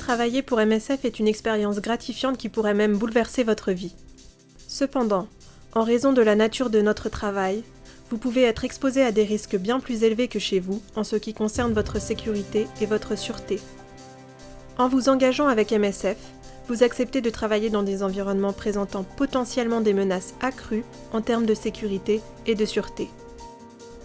Travailler pour MSF est une expérience gratifiante qui pourrait même bouleverser votre vie. Cependant, en raison de la nature de notre travail, vous pouvez être exposé à des risques bien plus élevés que chez vous en ce qui concerne votre sécurité et votre sûreté. En vous engageant avec MSF, vous acceptez de travailler dans des environnements présentant potentiellement des menaces accrues en termes de sécurité et de sûreté.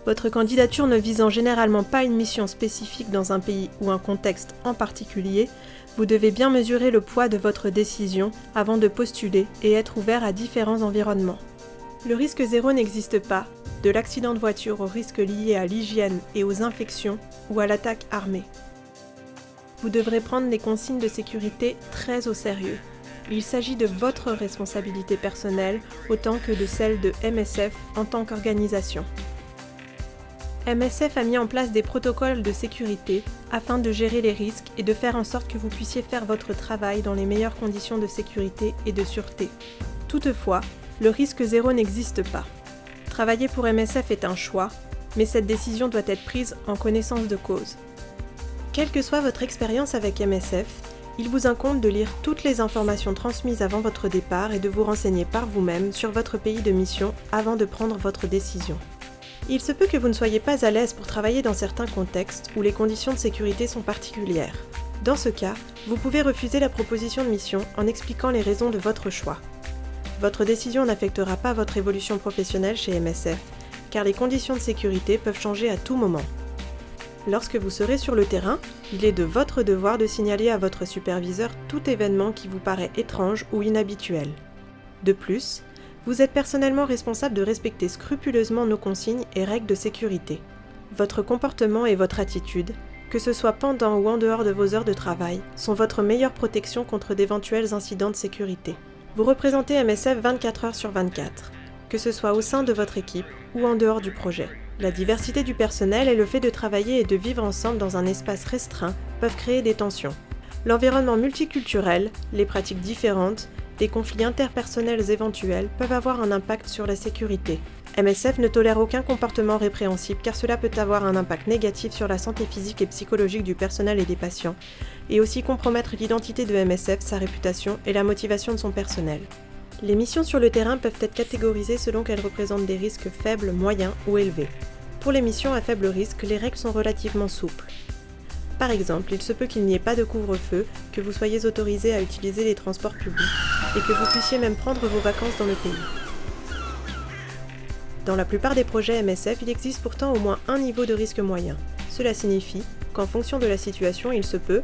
Votre candidature ne visant généralement pas une mission spécifique dans un pays ou un contexte en particulier, vous devez bien mesurer le poids de votre décision avant de postuler et être ouvert à différents environnements. Le risque zéro n'existe pas, de l'accident de voiture aux risques liés à l'hygiène et aux infections ou à l'attaque armée. Vous devrez prendre les consignes de sécurité très au sérieux. Il s'agit de votre responsabilité personnelle autant que de celle de MSF en tant qu'organisation. MSF a mis en place des protocoles de sécurité afin de gérer les risques et de faire en sorte que vous puissiez faire votre travail dans les meilleures conditions de sécurité et de sûreté. Toutefois, le risque zéro n'existe pas. Travailler pour MSF est un choix, mais cette décision doit être prise en connaissance de cause. Quelle que soit votre expérience avec MSF, il vous incombe de lire toutes les informations transmises avant votre départ et de vous renseigner par vous-même sur votre pays de mission avant de prendre votre décision. Il se peut que vous ne soyez pas à l'aise pour travailler dans certains contextes où les conditions de sécurité sont particulières. Dans ce cas, vous pouvez refuser la proposition de mission en expliquant les raisons de votre choix. Votre décision n'affectera pas votre évolution professionnelle chez MSF, car les conditions de sécurité peuvent changer à tout moment. Lorsque vous serez sur le terrain, il est de votre devoir de signaler à votre superviseur tout événement qui vous paraît étrange ou inhabituel. De plus, vous êtes personnellement responsable de respecter scrupuleusement nos consignes et règles de sécurité. Votre comportement et votre attitude, que ce soit pendant ou en dehors de vos heures de travail, sont votre meilleure protection contre d'éventuels incidents de sécurité. Vous représentez MSF 24 heures sur 24, que ce soit au sein de votre équipe ou en dehors du projet. La diversité du personnel et le fait de travailler et de vivre ensemble dans un espace restreint peuvent créer des tensions. L'environnement multiculturel, les pratiques différentes, les conflits interpersonnels éventuels peuvent avoir un impact sur la sécurité. MSF ne tolère aucun comportement répréhensible car cela peut avoir un impact négatif sur la santé physique et psychologique du personnel et des patients, et aussi compromettre l'identité de MSF, sa réputation et la motivation de son personnel. Les missions sur le terrain peuvent être catégorisées selon qu'elles représentent des risques faibles, moyens ou élevés. Pour les missions à faible risque, les règles sont relativement souples. Par exemple, il se peut qu'il n'y ait pas de couvre-feu, que vous soyez autorisé à utiliser les transports publics et que vous puissiez même prendre vos vacances dans le pays. Dans la plupart des projets MSF, il existe pourtant au moins un niveau de risque moyen. Cela signifie qu'en fonction de la situation, il se peut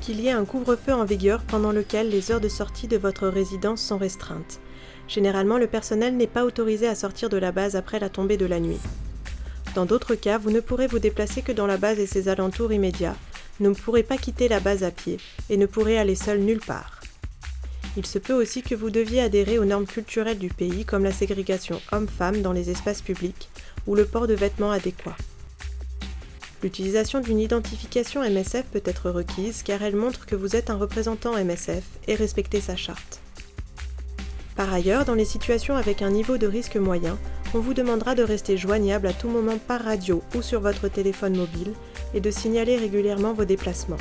qu'il y ait un couvre-feu en vigueur pendant lequel les heures de sortie de votre résidence sont restreintes. Généralement, le personnel n'est pas autorisé à sortir de la base après la tombée de la nuit. Dans d'autres cas, vous ne pourrez vous déplacer que dans la base et ses alentours immédiats, ne pourrez pas quitter la base à pied et ne pourrez aller seul nulle part. Il se peut aussi que vous deviez adhérer aux normes culturelles du pays comme la ségrégation homme-femme dans les espaces publics ou le port de vêtements adéquats. L'utilisation d'une identification MSF peut être requise car elle montre que vous êtes un représentant MSF et respectez sa charte. Par ailleurs, dans les situations avec un niveau de risque moyen, on vous demandera de rester joignable à tout moment par radio ou sur votre téléphone mobile et de signaler régulièrement vos déplacements.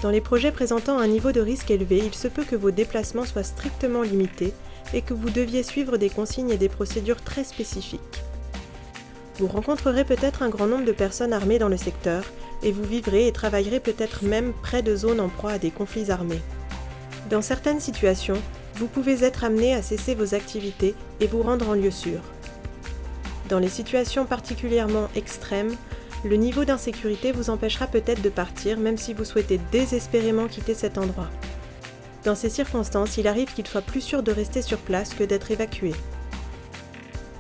Dans les projets présentant un niveau de risque élevé, il se peut que vos déplacements soient strictement limités et que vous deviez suivre des consignes et des procédures très spécifiques. Vous rencontrerez peut-être un grand nombre de personnes armées dans le secteur et vous vivrez et travaillerez peut-être même près de zones en proie à des conflits armés. Dans certaines situations, vous pouvez être amené à cesser vos activités et vous rendre en lieu sûr. Dans les situations particulièrement extrêmes, le niveau d'insécurité vous empêchera peut-être de partir même si vous souhaitez désespérément quitter cet endroit. Dans ces circonstances, il arrive qu'il soit plus sûr de rester sur place que d'être évacué.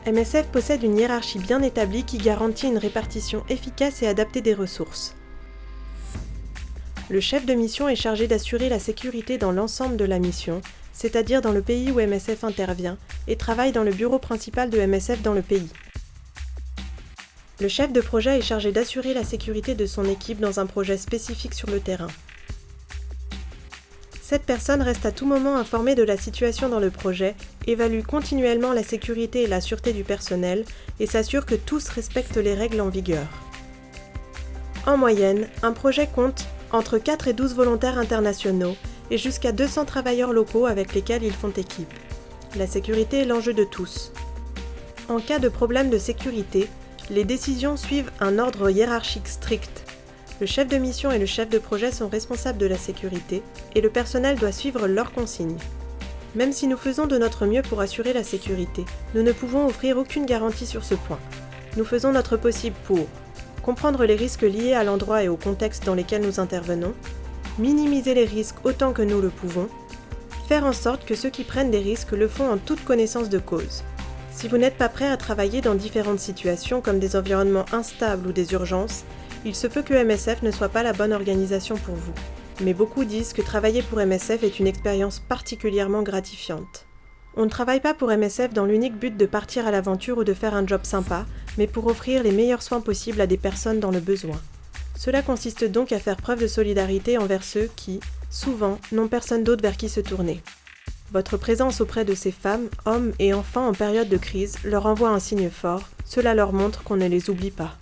MSF possède une hiérarchie bien établie qui garantit une répartition efficace et adaptée des ressources. Le chef de mission est chargé d'assurer la sécurité dans l'ensemble de la mission, c'est-à-dire dans le pays où MSF intervient, et travaille dans le bureau principal de MSF dans le pays. Le chef de projet est chargé d'assurer la sécurité de son équipe dans un projet spécifique sur le terrain. Cette personne reste à tout moment informée de la situation dans le projet, évalue continuellement la sécurité et la sûreté du personnel et s'assure que tous respectent les règles en vigueur. En moyenne, un projet compte entre 4 et 12 volontaires internationaux et jusqu'à 200 travailleurs locaux avec lesquels ils font équipe. La sécurité est l'enjeu de tous. En cas de problème de sécurité, les décisions suivent un ordre hiérarchique strict. Le chef de mission et le chef de projet sont responsables de la sécurité et le personnel doit suivre leurs consignes. Même si nous faisons de notre mieux pour assurer la sécurité, nous ne pouvons offrir aucune garantie sur ce point. Nous faisons notre possible pour comprendre les risques liés à l'endroit et au contexte dans lesquels nous intervenons, minimiser les risques autant que nous le pouvons, faire en sorte que ceux qui prennent des risques le font en toute connaissance de cause. Si vous n'êtes pas prêt à travailler dans différentes situations comme des environnements instables ou des urgences, il se peut que MSF ne soit pas la bonne organisation pour vous. Mais beaucoup disent que travailler pour MSF est une expérience particulièrement gratifiante. On ne travaille pas pour MSF dans l'unique but de partir à l'aventure ou de faire un job sympa, mais pour offrir les meilleurs soins possibles à des personnes dans le besoin. Cela consiste donc à faire preuve de solidarité envers ceux qui, souvent, n'ont personne d'autre vers qui se tourner. Votre présence auprès de ces femmes, hommes et enfants en période de crise leur envoie un signe fort, cela leur montre qu'on ne les oublie pas.